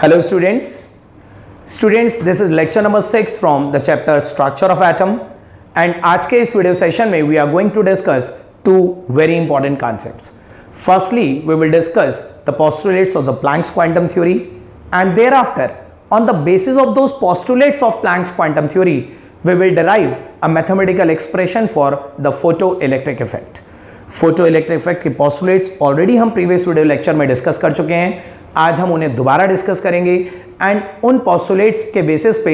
Hello students, this is lecture number 6 from the chapter structure of atom and आज के इस video session में we are going to discuss two very important concepts. Firstly, we will discuss the postulates of the Planck's quantum theory and thereafter on the basis of those postulates of Planck's quantum theory we will derive a mathematical expression for the photoelectric effect. Photoelectric effect के postulates already हम previous video lecture में discuss कर चुके हैं. आज हम उन्हें दोबारा डिस्कस करेंगे एंड उन पोस्टुलेट्स के बेसिस पे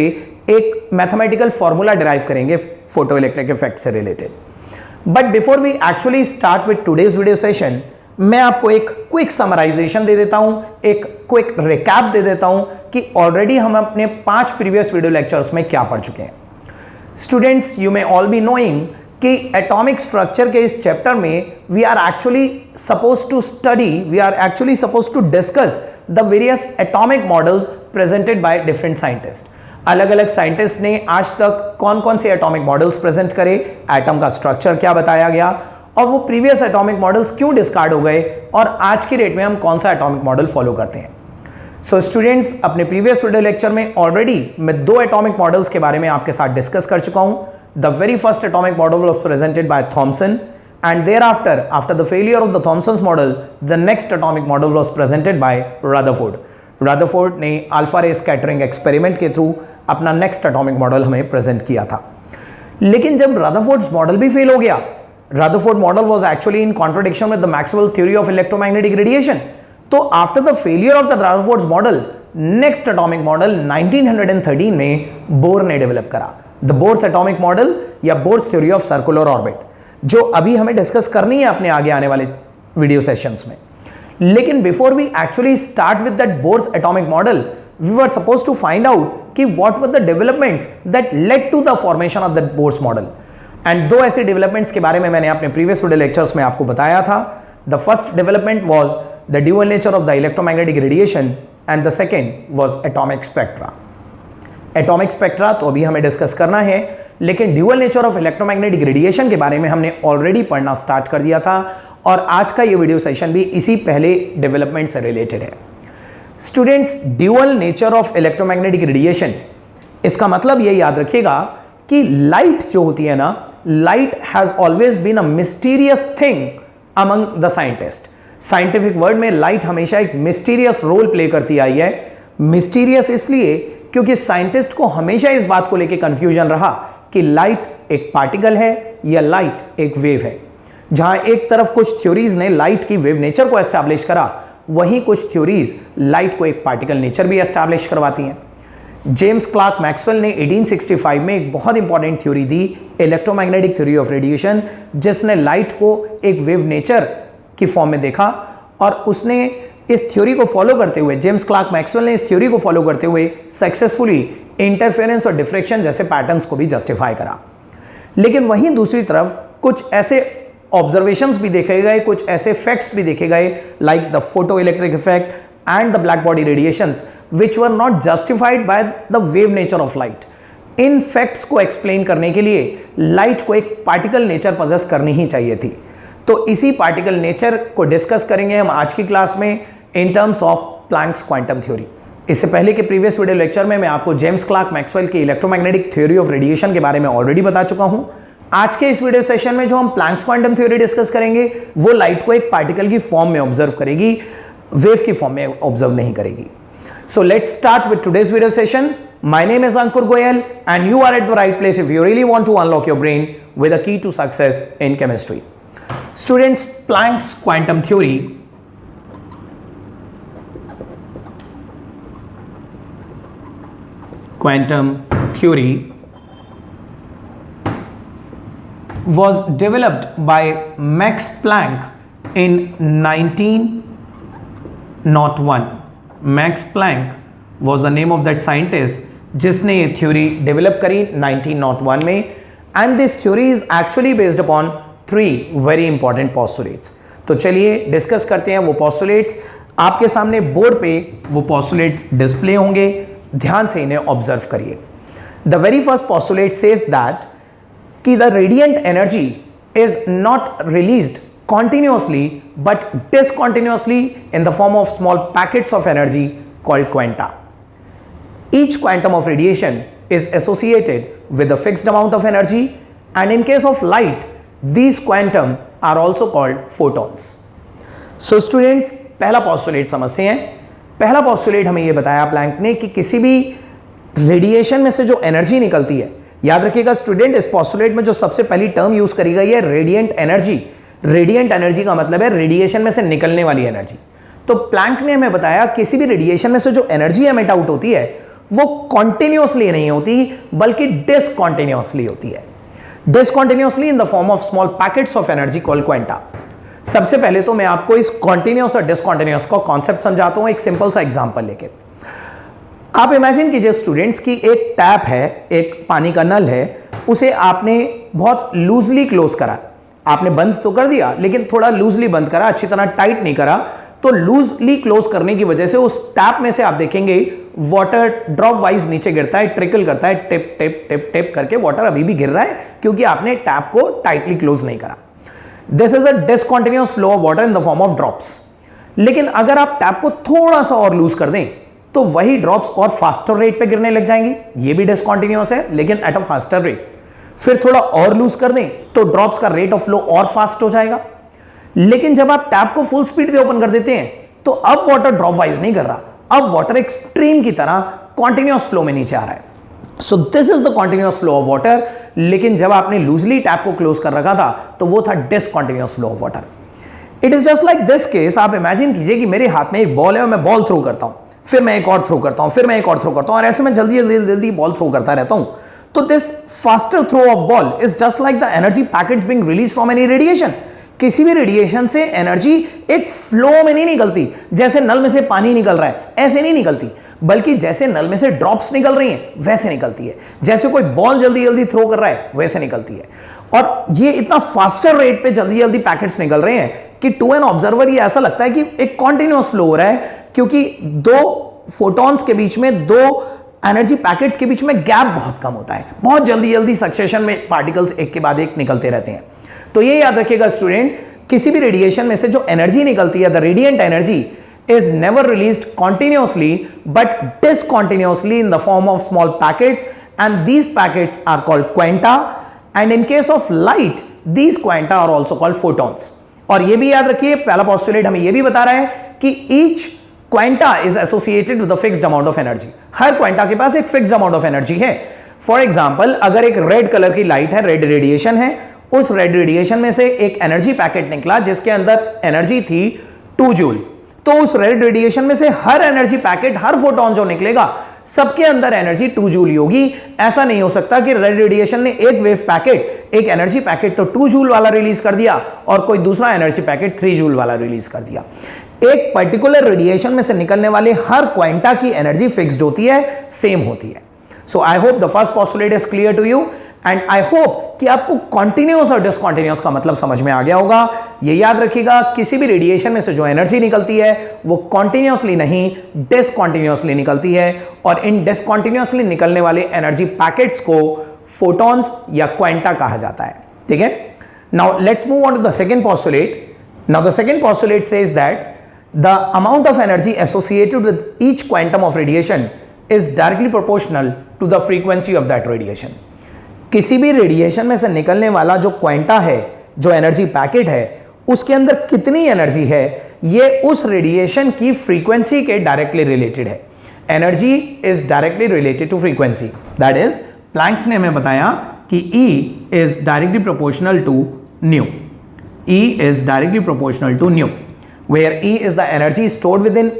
एक मैथमेटिकल फॉर्मूला डिराइव करेंगे फोटोइलेक्ट्रिक इफेक्ट से related. But before we actually start with today's video session, मैं आपको एक क्विक समराइजेशन दे देता हूं, एक क्विक रिकैप दे देता हूं कि ऑलरेडी हम अपने 5 प्रीवियस वीडियो लेक्चर्स में क्या पढ़ चुके हैं. Students, you may all be knowing कि एटॉमिक स्ट्रक्चर के इस चैप्टर में we are actually suppose to discuss the various atomic models presented by different scientist. अलग अलग साइंटिस्ट ने आज तक कौन कौन से एटॉमिक मॉडल्स प्रेजेंट करे, एटम का स्ट्रक्चर क्या बताया गया और वो प्रीवियस एटॉमिक मॉडल्स क्यों डिस्कार्ड हो गए और आज की डेट में हम कौन सा एटॉमिक मॉडल फॉलो करते हैं. सो स्टूडेंट्स, अपने प्रीवियस वीडियो लेक्चर में ऑलरेडी मैं 2 एटॉमिक मॉडल्स के बारे में आपके साथ डिस्कस कर चुका हूं. The very first atomic model was presented by Thomson, and thereafter, after the failure of the Thomson's model, the next atomic model was presented by Rutherford. Rutherford ने अल्फा रे स्कैटरिंग एक्सपेरिमेंट के through अपना next atomic model हमें present किया था. लेकिन जब Rutherford's model भी फेल हो गया, Rutherford model was actually in contradiction with the Maxwell theory of electromagnetic radiation. तो after the failure of the Rutherford's model, next atomic model 1913 में बोर ने डेवलप करा, द बोर्स एटॉमिक मॉडल या Bohr's theory of circular orbit, जो अभी हमें discuss करनी है अपने आगे आने वाले वीडियो सेशंस में. लेकिन before we actually start with that Bohr's atomic model, we were suppose to find out कि what were the developments that led to the formation of that Bohr's model. And 2 ऐसे developments के बारे में मैंने अपने previous video lectures में आपको बताया था. The first development was the dual nature of the electromagnetic radiation and the second was atomic spectra. Atomic spectra तो अभी हमें डिस्कस करना है, लेकिन dual nature of electromagnetic radiation के बारे में हमने ऑलरेडी पढ़ना स्टार्ट कर दिया था और आज का ये वीडियो सेशन भी इसी पहले डेवलपमेंट से रिलेटेड है. Students, dual nature of electromagnetic radiation, इसका मतलब ये याद रखिएगा कि लाइट जो होती है ना, light has always been a mysterious thing among the scientist. Scientific world में लाइट हमेशा एक मिस्टीरियस रोल प्ले करती आई है. मिस्टीरियस इसलिए क्योंकि साइंटिस्ट को हमेशा इस बात को लेकर कंफ्यूजन रहा कि लाइट एक पार्टिकल है या लाइट एक वेव है. जहां एक तरफ कुछ थ्योरीज ने लाइट की वेव नेचर को एस्टैब्लिश करा, वहीं कुछ थ्योरीज लाइट को एक पार्टिकल नेचर भी एस्टैब्लिश करवाती हैं. जेम्स क्लार्क मैक्सवेल ने 1865 में एक बहुत important theory the, electromagnetic theory of radiation, जिसने लाइट को एक वेव नेचर की फॉर्म में देखा और उसने इस थ्योरी को फॉलो करते हुए, जेम्स क्लार्क मैक्सवेल ने इस थ्योरी को फॉलो करते हुए सक्सेसफुली इंटरफेरेंस और डिफ्रेक्शन जैसे पैटर्न्स को भी जस्टिफाई करा. लेकिन वहीं दूसरी तरफ कुछ ऐसे ऑब्जर्वेशंस भी देखे गए, कुछ ऐसे फैक्ट्स भी देखे गए like the photoelectric effect and the black body radiations which were not justified by the wave nature of light. In facts को एक्सप्लेन करने के लिए लाइट को एक पार्टिकल नेचर पजेस करनी ही चाहिए थी. तो इसी पार्टिकल नेचर को डिस्कस करेंगे हम आज की क्लास में in terms of Planck's quantum theory. इससे पहले के प्रीवियस वीडियो लेक्चर में मैं आपको जेम्स क्लार्क मैक्सवेल की इलेक्ट्रोमैग्नेटिक थ्योरी ऑफ रेडिएशन के बारे में ऑलरेडी बता चुका हूं. आज के इस वीडियो सेशन में जो हम प्लैंक्स क्वांटम थ्योरी डिस्कस करेंगे, वो लाइट को एक पार्टिकल की फॉर्म में ऑब्जर्व करेगी, वेव की फॉर्म में ऑब्जर्व नहीं करेगी. So let's start with today's video session. My name is Ankur Goyal and you are at the right place if you really want to unlock your brain with a key to success in chemistry. Students, Planck's quantum theory was developed by Max Planck in 1901. Max Planck was the name of that scientist जिसने ये theory develop करी 1901 में, and this theory is actually based upon 3 very important postulates. तो चलिए discuss करते हैं वो postulates. आपके सामने बोर्ड पे वो postulates डिस्प्ले होंगे, ध्यान से इन्हें ऑब्जर्व करिए. The very first postulate says that कि the radiant energy is not released continuously but discontinuously in the form of small packets of energy called quanta. Each quantum of radiation is associated with a fixed amount of energy, and in case of light, these quantum are also called photons. So students, पहला postulate समझते हैं. पहला postulate हमें ये बताया Planck ने कि किसी भी रेडिएशन में से जो एनर्जी निकलती है, याद रखिएगा स्टूडेंट, इस postulate में जो सबसे पहली टर्म यूज करी गई है रेडिएंट एनर्जी. रेडिएंट एनर्जी का मतलब है रेडिएशन में से निकलने वाली एनर्जी. तो प्लैंक ने हमें बताया किसी भी रेडिएशन में से जो एनर्जी एमिट आउट होती है वो कॉन्टिन्यूअसली नहीं होती बल्कि डिसकॉन्टिन्यूअसली होती है. Discontinuously in the form of small packets of energy called quanta. सबसे पहले तो मैं आपको इस कॉन्टिन्यूअस और डिसकॉन्टिन्यूअस का कॉन्सेप्ट समझाता हूं एक सिंपल सा एग्जांपल लेके. आप इमेजिन कीजिए स्टूडेंट्स की एक टैप है, एक पानी का नल है, उसे आपने बहुत लूजली क्लोज करा. आपने बंद तो कर दिया लेकिन थोड़ा लूजली बंद करा, अच्छी तरह टाइट नहीं करा. तो लूजली क्लोज करने की वजह से उस टैप में से आप देखेंगे वाटर ड्रॉप वाइज नीचे गिरता है, ट्रिकल करता है, टिप टिप टिप टिप करके वाटर अभी भी गिर रहा है क्योंकि आपने टैप को टाइटली क्लोज नहीं करा. This is a discontinuous flow of water in the form of drops. लेकिन अगर आप टैप को थोड़ा सा और लूज कर दें तो वही ड्रॉप्स और फास्टर रेट पे गिरने लग जाएंगे. ये भी डिसकॉन्टिन्यूअस है लेकिन एट अ फास्टर रेट. फिर थोड़ा और लूज कर दें तो ड्रॉप्स का रेट ऑफ फ्लो और फास्ट हो जाएगा. लेकिन जब आप टैप को फुल स्पीड पे ओपन कर देते हैं तो अब वाटर ड्रॉप वाइज नहीं कर रहा, अब वाटर एक स्ट्रीम की तरह कॉन्टिन्यूअस फ्लो में नीचे आ रहा है. So this is the continuous flow of water. लेकिन जब आपने लूजली टैप को क्लोज कर रखा था तो वो था discontinuous flow of water. It is just like this case. आप इमेजिन कीजिए कि मेरे हाथ में एक बॉल है और मैं बॉल थ्रो करता हूं, फिर मैं एक और थ्रो करता हूं, फिर मैं एक और थ्रो करता हूं, और ऐसे मैं जल्दी जल्दी जल्दी बॉल थ्रो करता रहता हूं. तो this faster throw of ball is just like the energy packets being release from any radiation. किसी भी रेडिएशन से एनर्जी एक फ्लो में नहीं निकलती, जैसे नल में से पानी निकल रहा है ऐसे नहीं निकलती, बल्कि जैसे नल में से ड्रॉप्स निकल रही हैं वैसे निकलती है. जैसे कोई बॉल जल्दी जल्दी थ्रो कर रहा है वैसे निकलती है. और ये इतना फास्टर रेट पे जल्दी जल्दी पैकेट्स निकल रहे हैं कि टू एन ऑब्जर्वर ये ऐसा लगता है कि एक कॉन्टिन्यूअस फ्लो हो रहा है, क्योंकि दो फोटॉन्स के बीच में, दो एनर्जी पैकेट्स के बीच में गैप बहुत कम होता है. बहुत जल्दी जल्दी सक्सेशन में पार्टिकल्स एक के बाद एक निकलते रहते हैं. तो ये याद रखिएगा स्टूडेंट, किसी भी रेडिएशन में से जो एनर्जी निकलती है, the radiant energy is never released continuously but discontinuously in the form of small packets, and these packets are called quanta, and in case of light these quanta are also called photons. और ये भी याद रखिए, पहला postulate हमें ये भी बता रहा है कि each quanta is associated with a fixed amount of energy. Her quanta के पास एक fixed amount of energy है. For example, अगर एक रेड कलर की लाइट है, रेड रेडिएशन है, उस रेड रेडिएशन में से एक एनर्जी पैकेट निकला जिसके अंदर एनर्जी थी 2 जूल. तो उस रेड रेडिएशन में से हर एनर्जी पैकेट, हर फोटोन जो निकलेगा, सबके अंदर एनर्जी 2 जूल ही होगी. ऐसा नहीं हो सकता कि रेड रेडिएशन ने एक वेव पैकेट, एक एनर्जी पैकेट तो 2 जूल वाला रिलीज कर दिया और कोई दूसरा एनर्जी पैकेट 3 जूल वाला रिलीज कर दिया. एक पर्टिकुलर रेडिएशन में से निकलने वाले हर क्वांटा की एनर्जी फिक्स्ड होती है, सेम होती है. So I hope the first postulate is clear to you, and I hope कि आपको कॉन्टिन्यूअस और डिसकॉन्टिन्यूअस का मतलब समझ में आ गया होगा. ये याद रखिएगा, किसी भी रेडिएशन में से जो एनर्जी निकलती है वो कॉन्टिन्यूअसली नहीं, डिसकॉन्टिन्यूअसली निकलती है, और इन डिसकॉन्टिन्यूअसली निकलने वाले एनर्जी पैकेट्स को फोटॉन्स या क्वांटा कहा जाता है. ठीक है. Now let's move on to the second postulate. Now the second postulate says that the amount of energy associated with each quantum of radiation is directly proportional to the frequency of that radiation. किसी भी radiation में से निकलने वाला जो quanta है, जो energy packet है, उसके अंदर कितनी एनर्जी है ये उस रेडिएशन की फ्रीक्वेंसी के डायरेक्टली रिलेटेड है. Energy is directly related to frequency. That is, Planck's ने हमें बताया कि E is directly proportional to nu. E is directly proportional to nu, where E is the energy stored within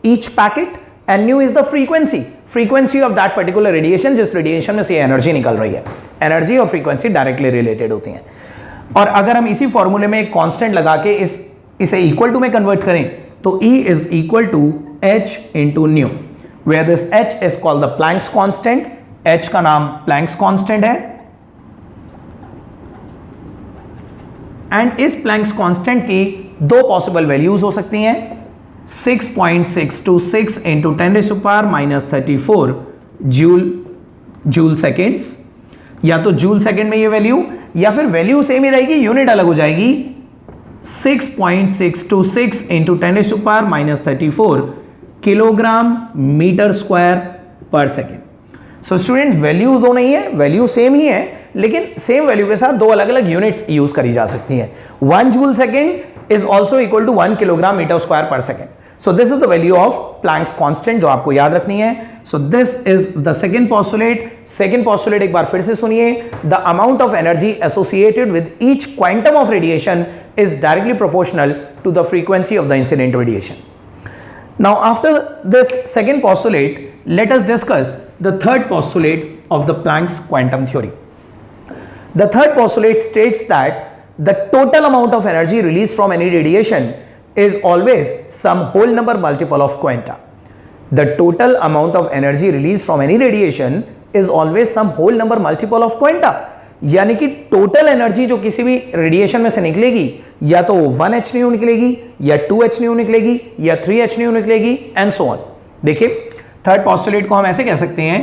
each packet and nu is the frequency of that particular radiation, जिस radiation में से energy निकल रही है. Energy और frequency directly related होती हैं. और अगर हम इसी फॉर्मूले में एक कांस्टेंट लगा के इसे इक्वल टू में कन्वर्ट करें तो E is equal to H into nu, where this H is called the Planck's constant. H का नाम प्लैंक्स कांस्टेंट है, एंड इस प्लैंक्स कांस्टेंट की दो पॉसिबल वैल्यूज हो सकती हैं. 6.626 इंटू 10⁻⁻34 जूल सेकेंड्स, या तो जूल सेकेंड में ये वैल्यू, या फिर वैल्यू सेम ही रहेगी, यूनिट अलग हो जाएगी. 6.626 into 10⁻⁻34 kilogram metre square per second. So student value दो नहीं है, वैल्यू सेम ही है, लेकिन सेम वैल्यू के साथ दो अलग अलग यूनिट्स यूज करी जा सकती हैं। 1 joule second is also equal to 1 kilogram metre square per second. So this is the value of Planck's constant जो आपको याद रखनी है। So this is the second postulate. Second postulate एक बार फिर से सुनिए, the amount of energy associated with each quantum of radiation is directly proportional to the frequency of the incident radiation. Now after this second postulate, let us discuss the third postulate of the Planck's quantum theory. The third postulate states that the total amount of energy released from any radiation is always some whole number multiple of quanta. The total amount of energy released from any radiation is always some whole number multiple of quanta. यानी कि total energy जो किसी भी radiation में से निकलेगी या तो 1 h nu निकलेगी या 2 h nu निकलेगी या 3 h nu निकलेगी एंड सो ऑन। देखिए थर्ड पोस्टुलेट को हम ऐसे कह सकते हैं,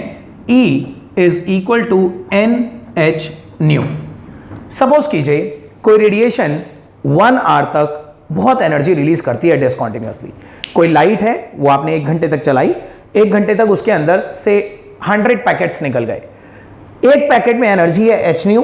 E is equal to NH nu. Suppose कीजिए कोई रेडिएशन 1 आवर तक बहुत एनर्जी रिलीज करती है डिसकंटिन्यूअसली। कोई लाइट है, वो आपने 1 घंटे तक चलाई, 1 घंटे तक उसके अंदर से 100 पैकेट्स निकल गए, एक पैकेट में एनर्जी है h न्यू,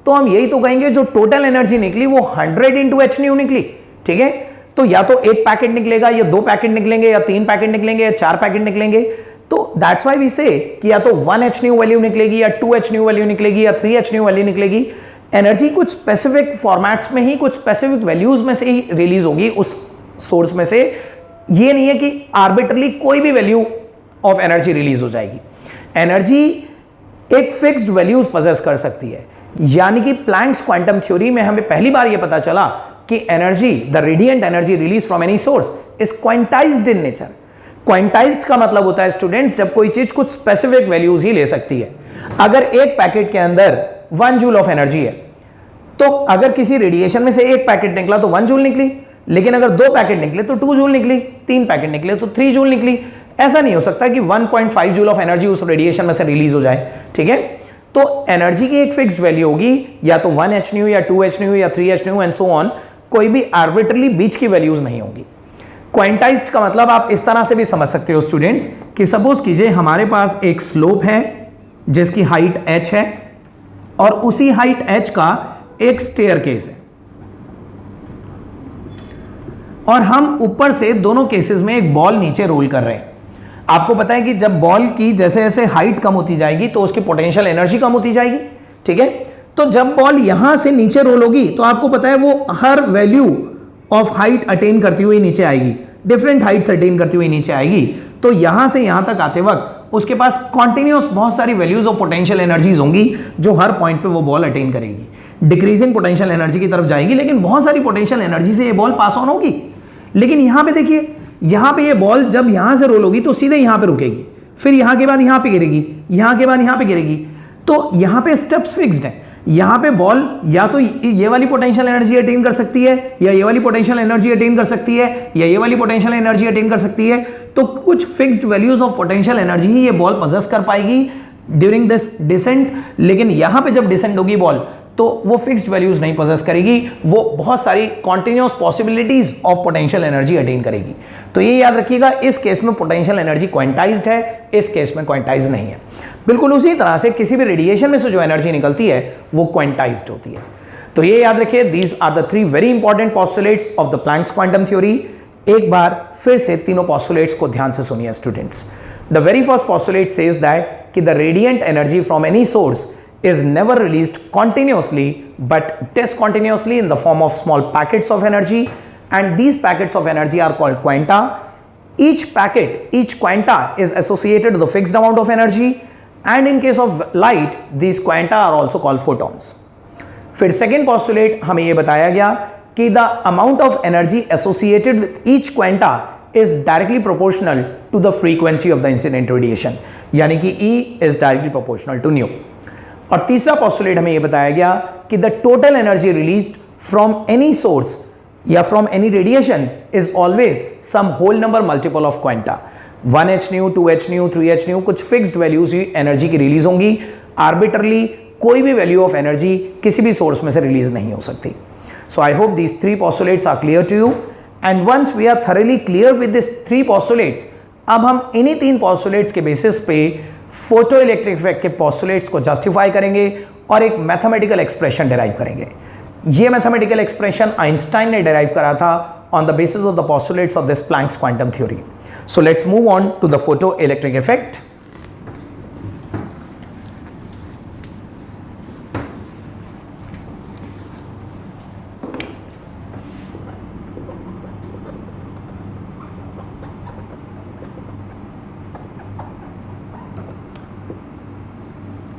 तो हम यही तो कहेंगे जो टोटल एनर्जी निकली वो 100 इंटू h न्यू निकली। ठीक है, तो या तो एक पैकेट निकलेगा या 2 पैकेट निकलेंगे या 3 पैकेट निकलेंगे या 4 पैकेट निकलेंगे। तो दैट्स व्हाई वी से कि या तो 1 h न्यू वैल्यू निकलेगी या 2 h न्यू वैल्यू निकलेगी या 3 h न्यू वैल्यू निकलेगी। एनर्जी कुछ स्पेसिफिक फॉर्मेट्स में ही, कुछ स्पेसिफिक वैल्यूज में से ही रिलीज होगी उस सोर्स में से। ये नहीं है कि आर्बिट्रली कोई भी वैल्यू ऑफ एनर्जी रिलीज हो जाएगी। एनर्जी एक फिक्स्ड वैल्यूज पजेस कर सकती है, यानी कि प्लैंक्स क्वांटम थ्योरी में हमें पहली बार यह पता चला कि energy, the radiant energy release from any source is quantized in nature. Quantized का मतलब होता है स्टूडेंट्स जब कोई चीज कुछ स्पेसिफिक वैल्यूज ही ले सकती है। अगर एक पैकेट के अंदर 1 जूल ऑफ एनर्जी है, तो अगर किसी रेडिएशन में से एक पैकेट निकला तो 1 जूल निकली, लेकिन अगर 2 पैकेट निकले तो 2 जूल निकली, 3 पैकेट निकले तो 3 जूल निकली। ऐसा नहीं हो सकता कि 1.5 जूल ऑफ एनर्जी उस रेडिएशन में से रिलीज हो जाए। ठीक है, तो एनर्जी की एक फिक्स्ड वैल्यू होगी, या तो 1 h न्यू या 2 h न्यू या 3 h new and so on, कोई भी आर्बिट्रली बीच की वैल्यूज नहीं होगी। क्वांटाइज्ड का मतलब आप इस तरह से भी समझ सकते हो स्टूडेंट्स कि सपोज कीजिए हमारे पास एक स्लोप है जिसकी हाइट h है और उसी हाइट h का एक स्टेयरकेस है, और हम ऊपर से दोनों केसेस में एक बॉल नीचे रोल कर रहे हैं। आपको पता है कि जब बॉल की जैसे जैसे हाइट कम होती जाएगी तो उसकी पोटेंशियल एनर्जी कम होती जाएगी। ठीक है, तो जब बॉल यहां से नीचे रोल होगी तो आपको पता है वो हर वैल्यू ऑफ हाइट अटेन करती हुई नीचे आएगी, डिफरेंट हाइट्स अटेन करती हुई नीचे आएगी। तो यहां से यहां तक आते वक्त उसके पास कॉन्टिन्यूस बहुत सारी वैल्यूज ऑफ पोटेंशियल एनर्जीज होंगी जो हर पॉइंट पे वो बॉल अटेन करेगी। डिक्रीजिंग पोटेंशियल एनर्जी की तरफ जाएगी, लेकिन बहुत सारी पोटेंशियल एनर्जी से ये बॉल पास ऑन होगी। लेकिन यहां पे देखिए, यहां पे ये बॉल जब यहां से रोल होगी तो सीधे यहां पे रुकेगी, फिर यहां के बाद यहां पे गिरेगी, यहां के बाद यहां पे गिरेगी। तो यहां पे स्टेप्स फिक्स्ड हैं। यहां पे बॉल या तो ये वाली पोटेंशियल एनर्जी अटेन कर सकती है, या ये वाली पोटेंशियल एनर्जी अटेन कर सकती है, या ये वाली पोटेंशियल एनर्जी अटेन कर सकती है। तो कुछ fixed values of potential energy ही ये बॉल पजेस कर पाएगी ड्यूरिंग दिस डिसेंट। लेकिन यहां पे जब डिसेंट होगी बॉल तो वो फिक्स्ड वैल्यूज नहीं पोजेस करेगी, वो बहुत सारी continuous possibilities of potential energy attain करेगी। तो ये याद रखिएगा, इस केस में पोटेंशियल एनर्जी क्वांटाइज्ड है, इस केस में क्वांटाइज्ड नहीं है। बिल्कुल उसी तरह से किसी भी रेडिएशन में से जो एनर्जी निकलती है वो क्वांटाइज्ड होती है। तो ये याद रखिए, these are the 3 very important postulates of the Planck's quantum theory. एक बार फिर से तीनों पोस्टुलेट्स को ध्यान से सुनिए students. The very first postulate says that कि the radiant energy from any source is never released continuously but discontinuously in the form of small packets of energy, and these packets of energy are called quanta. Each packet, each quanta is associated with a fixed amount of energy, and in case of light these quanta are also called photons. फिर second postulate हमें ये बताया गया कि the amount of energy associated with each quanta is directly proportional to the frequency of the incident radiation, यानी कि E is directly proportional to nu। और तीसरा पोस्टुलेट हमें यह बताया गया कि the total energy released from any source या from any radiation is always some whole number multiple of quanta. 1 h nu, 2 h nu, 3 h nu, कुछ fixed values ही एनर्जी की रिलीज होंगी। आर्बिट्रली कोई भी वैल्यू ऑफ एनर्जी किसी भी source में से रिलीज नहीं हो सकती। So I hope these 3 postulates are clear to you, and once we are thoroughly clear with these 3 postulates, अब हम इन्हीं 3 पोस्टुलेट्स के बेसिस पे फोटो इलेक्ट्रिक इफेक्ट के पोस्टुलेट्स को जस्टिफाई करेंगे और एक मैथमेटिकल एक्सप्रेशन डिराइव करेंगे। ये मैथमेटिकल एक्सप्रेशन आइंस्टाइन ने डिराइव करा था on the basis of the postulates of this Planck's quantum theory. So let's move on to the photoelectric effect.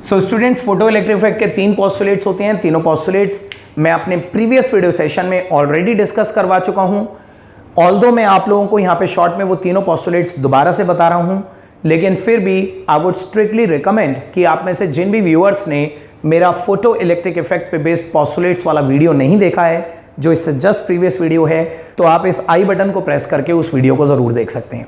So students, photoelectric effect के 3 postulates होते हैं। तीनों postulates मैं अपने previous video session में already discuss करवा चुका हूं। ऑल्दो मैं आप लोगों को यहां पे शॉर्ट में वो तीनों पोस्टुलेट्स दोबारा से बता रहा हूं, लेकिन फिर भी आई वुड स्ट्रिक्टली रिकमेंड कि आप में से जिन भी व्यूअर्स ने मेरा फोटो इलेक्ट्रिक इफेक्ट पे बेस्ड पोस्टुलेट्स वाला वीडियो नहीं देखा है, जो इससे जस्ट प्रीवियस वीडियो है, तो आप इस आई बटन को प्रेस करके उस वीडियो को जरूर देख सकते हैं।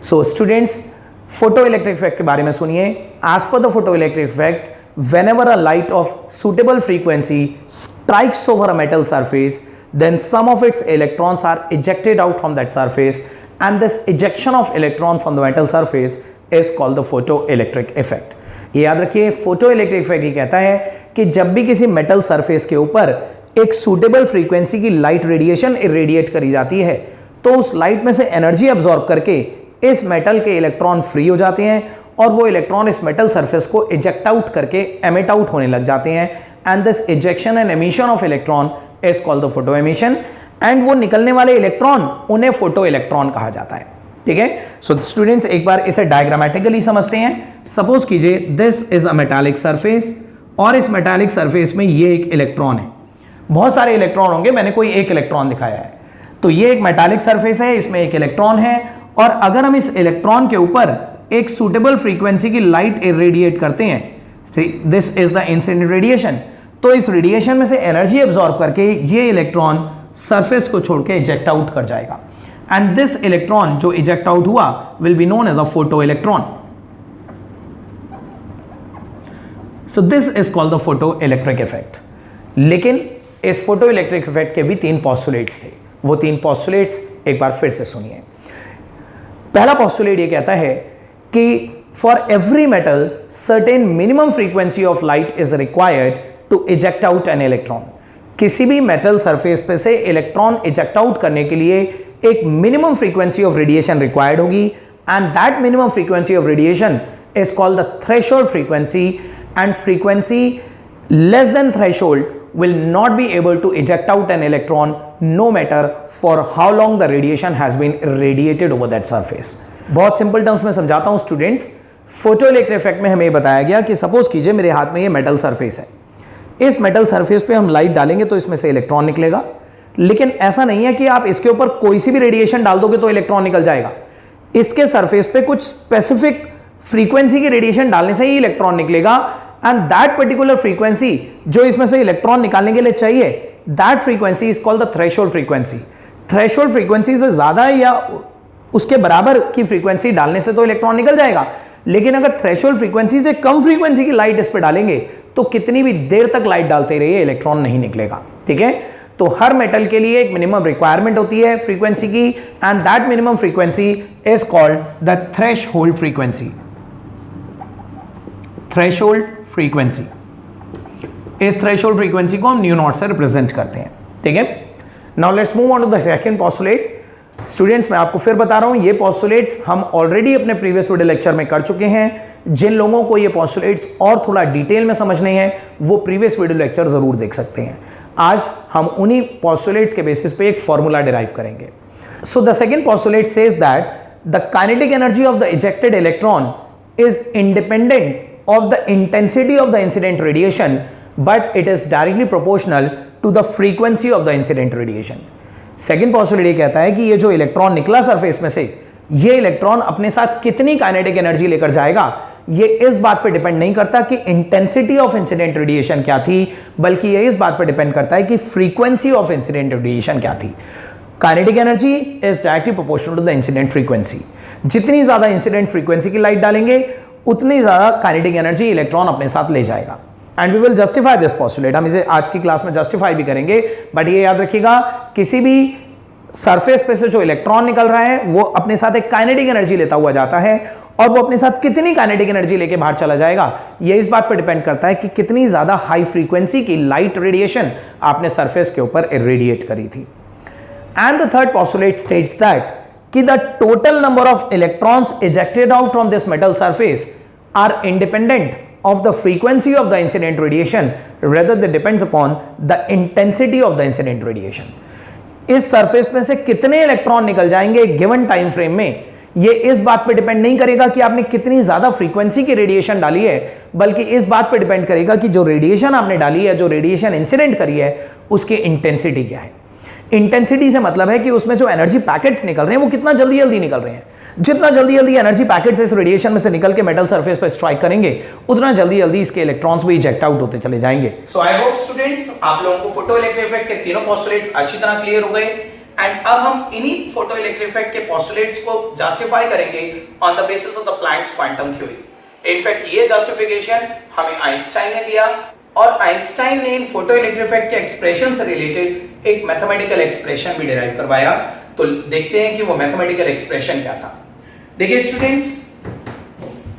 So students, photoelectric effect के बारे में सुनिए। As per the photoelectric effect, whenever a light of suitable frequency strikes over a metal surface, then some of its electrons are ejected out from that surface, and this ejection of electron from the metal surface is called the photoelectric effect. ये याद रखिए, photo electric effect ये कहता है कि जब भी किसी मेटल सरफेस के ऊपर एक सुटेबल फ्रीक्वेंसी की लाइट रेडिएशन इरेडिएट करी जाती है, तो उस लाइट में से एनर्जी एब्जॉर्ब करके इस मेटल के इलेक्ट्रॉन फ्री हो जाते हैं और वो इलेक्ट्रॉन इस मेटल सरफेस को इजेक्ट आउट करके एमिट आउट होने लग जाते हैं, and this ejection and emission of electron is called the photo emission, and वो निकलने वाले इलेक्ट्रॉन उन्हें फोटो इलेक्ट्रॉन कहा जाता है। ठीक है, सो स्टूडेंट्स एक बार इसे डायग्रामेटिकली समझते हैं। सपोज कीजिए this is a metallic surface, और इस मेटालिक सरफेस में ये एक इलेक्ट्रॉन है। बहुत सारे इलेक्ट्रॉन होंगे, मैंने कोई एक इलेक्ट्रॉन दिखाया है। तो ये एक मेटालिक सरफेस है, इसमें एक इलेक्ट्रॉन है, और अगर हम इस इलेक्ट्रॉन के ऊपर एक सुटेबल फ्रीक्वेंसी की लाइट इरेडिएट करते हैं, this is the incident radiation, तो इस रेडिएशन में से एनर्जी एब्जॉर्ब करके ये इलेक्ट्रॉन सरफेस को छोड़ के इजेक्ट आउट कर जाएगा, एंड दिस इलेक्ट्रॉन जो इजेक्ट आउट हुआ will be known as a photoelectron. So this is called the photoelectric effect. लेकिन इस फोटो इलेक्ट्रिक इफेक्ट के भी 3 पोस्टुलेट्स थे। वो 3 पोस्टुलेट्स एक बार फिर से सुनिए। पहला पोस्टुलेट ये कहता है कि for every metal certain minimum frequency of light is required to eject out an electron. किसी भी मेटल सरफेस पे से इलेक्ट्रॉन इजेक्ट आउट करने के लिए एक minimum frequency of radiation required होगी, and that minimum frequency of radiation is called the threshold frequency, and frequency less than threshold will not be able to eject out an electron no matter for how long the radiation has been radiated over that surface. बहुत simple terms में समझाता हूं students. Photoelectric effect में हमें बताया गया कि suppose कीजिए मेरे हाथ में ये मेटल सरफेस है, इस मेटल सरफेस पे हम लाइट डालेंगे तो इसमें से इलेक्ट्रॉन निकलेगा, लेकिन ऐसा नहीं है कि आप इसके ऊपर कोई सी भी रेडिएशन डाल दोगे तो इलेक्ट्रॉन निकल जाएगा। इसके सरफेस पे कुछ स्पेसिफिक फ्रीक्वेंसी की रेडिएशन डालने से ही इलेक्ट्रॉन निकलेगा, एंड दैट पर्टिकुलर फ्रीक्वेंसी जो इसमें से इलेक्ट्रॉन निकालने के लिए चाहिए, that frequency is called the threshold frequency. Threshold frequency से ज्यादा या उसके बराबर की फ्रीक्वेंसी डालने से तो इलेक्ट्रॉन निकल जाएगा, लेकिन अगर थ्रेशोल्ड फ्रीक्वेंसी से कम फ्रीक्वेंसी की लाइट इस पर डालेंगे तो कितनी भी देर तक लाइट डालते रहिए इलेक्ट्रॉन नहीं निकलेगा। ठीक है, तो हर मेटल के लिए एक मिनिमम रिक्वायरमेंट होती है फ्रीक्वेंसी की, and that minimum frequency is called the threshold frequency. Threshold frequency, इस थ्रेशोल्ड फ्रीक्वेंसी को हम न्यू नॉट से रिप्रेजेंट करते हैं। ठीक है, now let's move on to the second postulate. Students मैं आपको फिर बता रहा हूं, ये पोस्टुलेट्स हम ऑलरेडी अपने प्रीवियस वीडियो लेक्चर में कर चुके हैं। जिन लोगों को ये पोस्टुलेट्स और थोड़ा डिटेल में समझने हैं वो प्रीवियस वीडियो लेक्चर जरूर देख सकते हैं। आज हम उन्हीं पोस्टुलेट्स के बेसिस पे एक फॉर्मूला डिराइव करेंगे। So the second postulate says that the kinetic energy of the ejected electron is independent of the intensity of the incident radiation, but it is directly proportional to the frequency of the incident radiation. Second postulate ये कहता है कि ये जो electron निकला surface में से, ये इलेक्ट्रॉन अपने साथ कितनी काइनेटिक एनर्जी लेकर जाएगा, ये इस बात पे डिपेंड नहीं करता कि इंटेंसिटी ऑफ इंसिडेंट रेडिएशन क्या थी, बल्कि ये इस बात पे डिपेंड करता है कि फ्रीक्वेंसी ऑफ इंसिडेंट रेडिएशन क्या थी। Kinetic energy is directly proportional to the incident frequency. जितनी ज्यादा इंसिडेंट फ्रीक्वेंसी की लाइट डालेंगे उतनी ज्यादा काइनेटिक एनर्जी इलेक्ट्रॉन अपने साथ ले जाएगा, and we will justify this postulate. हम इसे आज की क्लास में जस्टिफाई भी करेंगे, बट ये याद रखिएगा किसी भी सरफेस पे से जो इलेक्ट्रॉन निकल रहा है वो अपने साथ एक काइनेटिक एनर्जी लेता हुआ जाता है, और वो अपने साथ कितनी काइनेटिक एनर्जी लेके बाहर चला जाएगा ये इस बात पर डिपेंड करता है कि कितनी ज्यादा हाई फ्रीक्वेंसी की लाइट रेडिएशन आपने सरफेस के ऊपर रेडिएट करी थी। And the third postulate states that कि the total number of electrons ejected out from this metal surface are independent of the frequency of the incident radiation, rather that depends upon the intensity of the incident radiation. इस surface में से कितने electron निकल जाएंगे एक given time frame में, ये इस बात पे डिपेंड नहीं करेगा कि आपने कितनी ज्यादा फ्रीक्वेंसी की रेडिएशन डाली है, बल्कि इस बात पे डिपेंड करेगा कि जो रेडिएशन आपने डाली है, जो रेडिएशन इंसिडेंट करी है, उसकी इंटेंसिटी क्या है। इंटेंसिटी से मतलब है कि उसमें जो एनर्जी पैकेट्स निकल रहे हैं वो कितना जल्दी जल्दी निकल रहे हैं। जितना जल्दी जल्दी एनर्जी पैकेट्स इस रेडिएशन में से निकल के मेटल सरफेस पर स्ट्राइक करेंगे, उतना जल्दी जल्दी इसके इलेक्ट्रॉन्स भी इजेक्ट आउट होते चले जाएंगे। सो आई होप स्टूडेंट्स आप लोगों को फोटो इलेक्ट्रिक इफेक्ट के तीनों पोस्टुलेट्स अच्छी तरह क्लियर हो गए, एंड अब हम इन्हीं फोटो इलेक्ट्रिक इफेक्ट के पोस्टुलेट्स को जस्टिफाई करेंगे on the basis of the Planck's quantum theory. In fact ये जस्टिफिकेशन हमें आइंस्टाइन ने दिया, और आइंस्टाइन ने इन फोटो इलेक्ट्रिक इफेक्ट के एक्सप्रेशन से रिलेटेड एक मैथमेटिकल एक्सप्रेशन भी डिराइव करवाया। तो देखते हैं कि वो मैथमेटिकल एक्सप्रेशन क्या था। देखिए स्टूडेंट्स,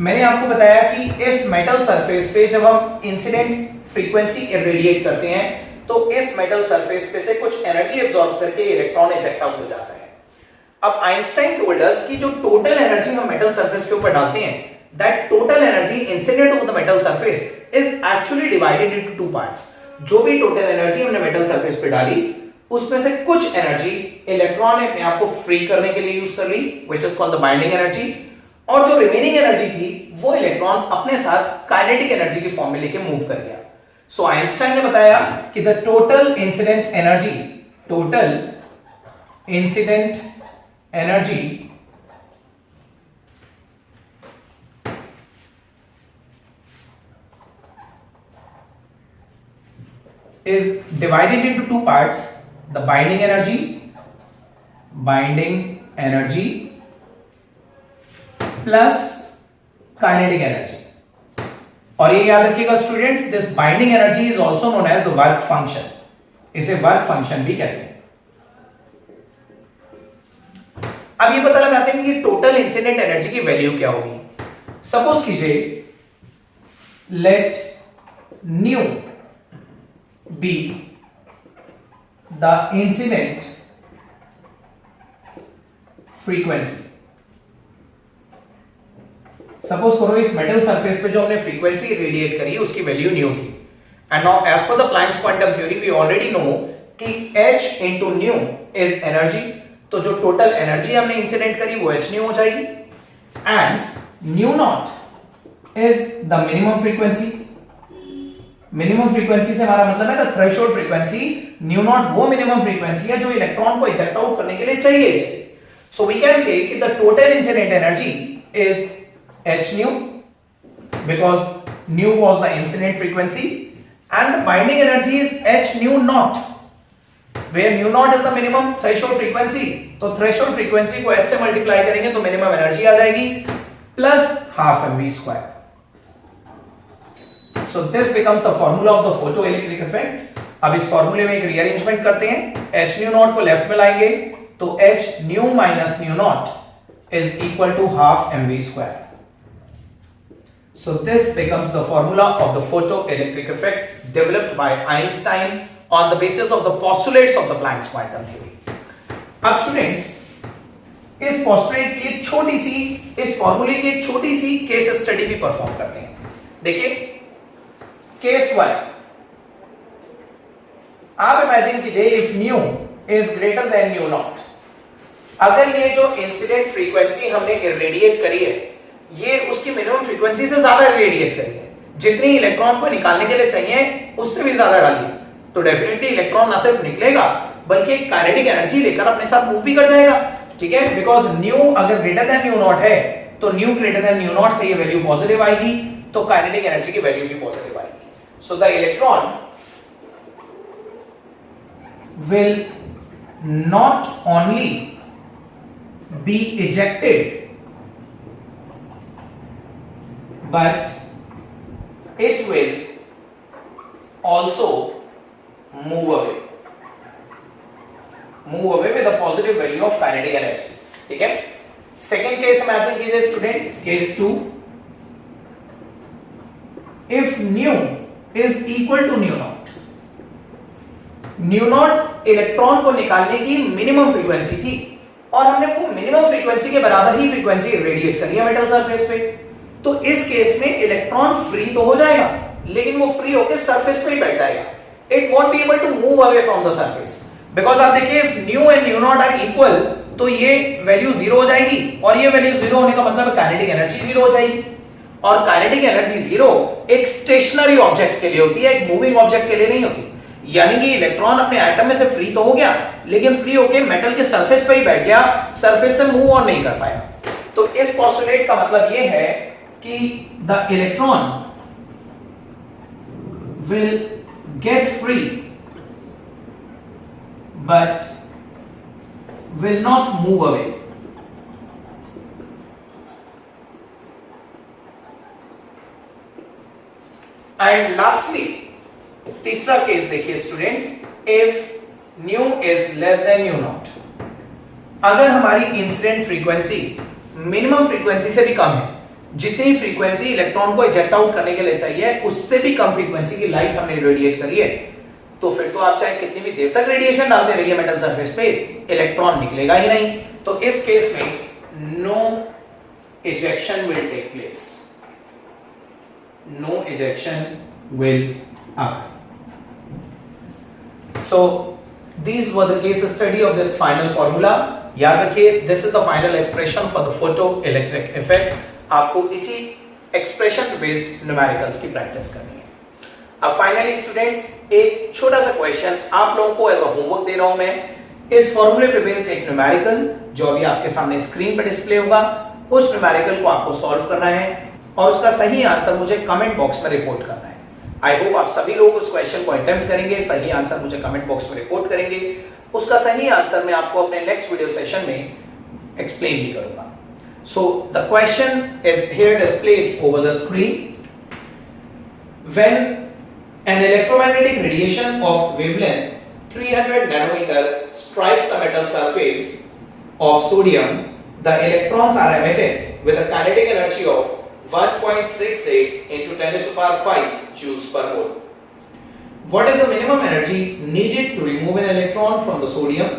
मैंने आपको बताया कि इस मेटल सरफेस पे जब हम इंसिडेंट फ्रीक्वेंसी इरेडिएट करते हैं तो इस मेटल सरफेस पे से कुछ एनर्जी एब्जॉर्ब करके इलेक्ट्रॉन इजेक्ट आउट हो जाता है। अब आइंस्टाइन टोल्ड अस कि जो टोटल एनर्जी हम मेटल सरफेस के ऊपर डालते हैं, that total energy incident on the metal surface is actually divided into two parts. जो भी टोटल एनर्जी हमने मेटल सरफेस पे डाली उसमें से कुछ एनर्जी इलेक्ट्रॉन ने अपने आप को फ्री करने के लिए यूज कर ली, which is called the binding energy, और जो रिमेनिंग एनर्जी थी वो इलेक्ट्रॉन अपने साथ काइनेटिक एनर्जी की फॉर्म में लेके मूव कर गया। सो आइंस्टाइन ने बताया कि the total incident energy is divided into two parts, the binding energy plus kinetic energy। और ये याद रखिएगा students, this binding energy is also known as the work function, इसे वर्क फंक्शन भी कहते हैं। अब ये पता लगाते हैं कि टोटल इंसिडेंट एनर्जी की वैल्यू क्या होगी। सपोज कीजिए let nu be the incident frequency। Suppose करो इस मेटल सरफेस पे जो हमने फ्रीक्वेंसी रेडिएट करी उसकी वैल्यू न्यू थी, and now as per the Planck's quantum theory we already know कि h into nu is energy, तो जो टोटल एनर्जी हमने इंसिडेंट करी वो h न्यू हो जाएगी, and nu not is the minimum frequency. Minimum frequency से हमारा मतलब है the threshold frequency, new not वो मिनिमम फ्रीक्वेंसी है जो इलेक्ट्रॉन को इजेक्ट आउट करने के लिए चाहिए। सो वी कैन से कि the total incident energy is h nu because nu was the incident frequency, and the binding energy is h nu naught, where nu naught is the minimum threshold frequency। तो threshold frequency को h से multiply करेंगे तो minimum energy आ जाएगी plus half mv square. So this becomes the formula of the photoelectric effect। अब इस फॉर्मूले में एक रीअरेंजमेंट करते हैं, h nu naught को लेफ्ट में लाएंगे तो h nu minus nu naught is equal to half mv square। So this becomes the formula of the photoelectric effect developed by Einstein on the basis of the postulates of the Planck's quantum theory। अब students इस postulate की एक छोटी सी, इस फॉर्मूले की एक छोटी सी केस स्टडी भी परफॉर्म करते हैं। देखिए केस 1, आप इमेजिन कीजिए if nu is greater than new not, अगर ये जो इंसिडेंट फ्रीक्वेंसी हमने इरेडिएट करी है ये उसकी मिनिमम फ्रीक्वेंसी से ज्यादा इरेडिएट करी है, जितनी इलेक्ट्रॉन को निकालने के लिए चाहिए उससे भी ज्यादा डालिए, तो डेफिनेटली इलेक्ट्रॉन ना सिर्फ निकलेगा बल्कि एक काइनेटिक एनर्जी लेकर अपने साथ मूव भी कर जाएगा। ठीक है, बिकॉज न्यू अगर ग्रेटर देन न्यू नॉट है तो new greater than new not से ये वैल्यू पॉजिटिव आएगी, तो काइनेटिक एनर्जी की वैल्यू भी पॉजिटिव आएगी। So the electron will not only be ejected but it will also move away। Move away with a positive value of kinetic energy. ठीक है, second case imagine कीजिए student, case 2, if nu is equal to nu naught. Nu naught electron को निकालने की minimum frequency थी और हमने वो मिनिमम फ्रीक्वेंसी के बराबर ही फ्रीक्वेंसी रेडिएट करी है मेटल सरफेस पे। तो इस केस में इलेक्ट्रॉन फ्री तो हो जाएगा, लेकिन वो फ्री होकर सरफेस पे ही बैठ जाएगा। It won't be able to move away from the surface, because आप देखिए if nu and nu naught are equal तो ये वैल्यू जीरो हो जाएगी और ये वैल्यू जीरो होने का मतलब काइनेटिक एनर्जी जीरो हो जाएगी। और काइनेटिक एनर्जी जीरो एक स्टेशनरी ऑब्जेक्ट के लिए होती है, एक मूविंग ऑब्जेक्ट के लिए नहीं होती। यानी कि इलेक्ट्रॉन अपने एटम में से फ्री तो हो गया, लेकिन फ्री होके मेटल के सरफेस पे ही बैठ गया, सरफेस से मूव ऑन नहीं कर पाया। तो इस पोस्टुलेट का मतलब ये है कि the electron will get free but will not move away. And lastly तीसरा केस देखिए students, if nu is less than new not. अगर हमारी इंसिडेंट फ्रीक्वेंसी मिनिमम फ्रीक्वेंसी से भी कम है, जितनी फ्रीक्वेंसी इलेक्ट्रॉन को इजेक्ट आउट करने के लिए चाहिए उससे भी कम फ्रीक्वेंसी की लाइट हमने रेडिएट करी है, तो फिर तो आप चाहे कितनी भी देर तक रेडिएशन डालते रहिए मेटल सरफेस पे, इलेक्ट्रॉन निकलेगा ही नहीं। तो इस केस में no ejection will take place, no ejection will occur. So these were the case study of this final formula. याद रखिए, this is the final expression for the photoelectric effect. आपको इसी expression based numericals की practice करनी है। अब finally students एक छोटा सा क्वेश्चन आप लोगों को एज अ होमवर्क दे रहा हूं मैं। इस फॉर्मूले पे बेस्ड एक न्यूमेरिकल जो अभी आपके सामने स्क्रीन पे डिस्प्ले होगा, उस न्यूमेरिकल को आपको सॉल्व करना है और उसका सही आंसर मुझे कमेंट बॉक्स में रिपोर्ट करना है। आई होप आप सभी लोग उस क्वेश्चन को अटेम्प्ट करेंगे, सही आंसर मुझे कमेंट बॉक्स में रिपोर्ट करेंगे। उसका सही आंसर मैं आपको अपने नेक्स्ट वीडियो सेशन में एक्सप्लेन भी करूंगा। So the question is here displayed over the screen. When an electromagnetic radiation of wavelength 300 nanometer strikes the metal surface of sodium, the electrons are emitted with a kinetic energy of 1.68 into 10 to the power 5 joules per mole. What is the minimum energy needed to remove an electron from the sodium,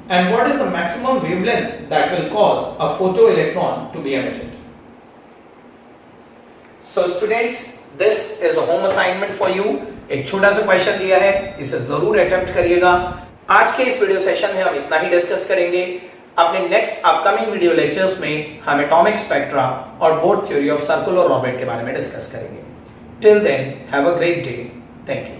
and what is the maximum wavelength that will cause a photoelectron to be emitted? So students, this is a home assignment for you. एक छोटा सा question दिया है, इसे जरूर attempt करिएगा। आज के इस वीडियो सेशन में हम इतना ही डिस्कस करेंगे। अपने नेक्स्ट अपकमिंग वीडियो लेक्चर्स में हम एटॉमिक स्पेक्ट्रा और Bohr theory of circular orbit के बारे में डिस्कस करेंगे। Till then have a great day. Thank you.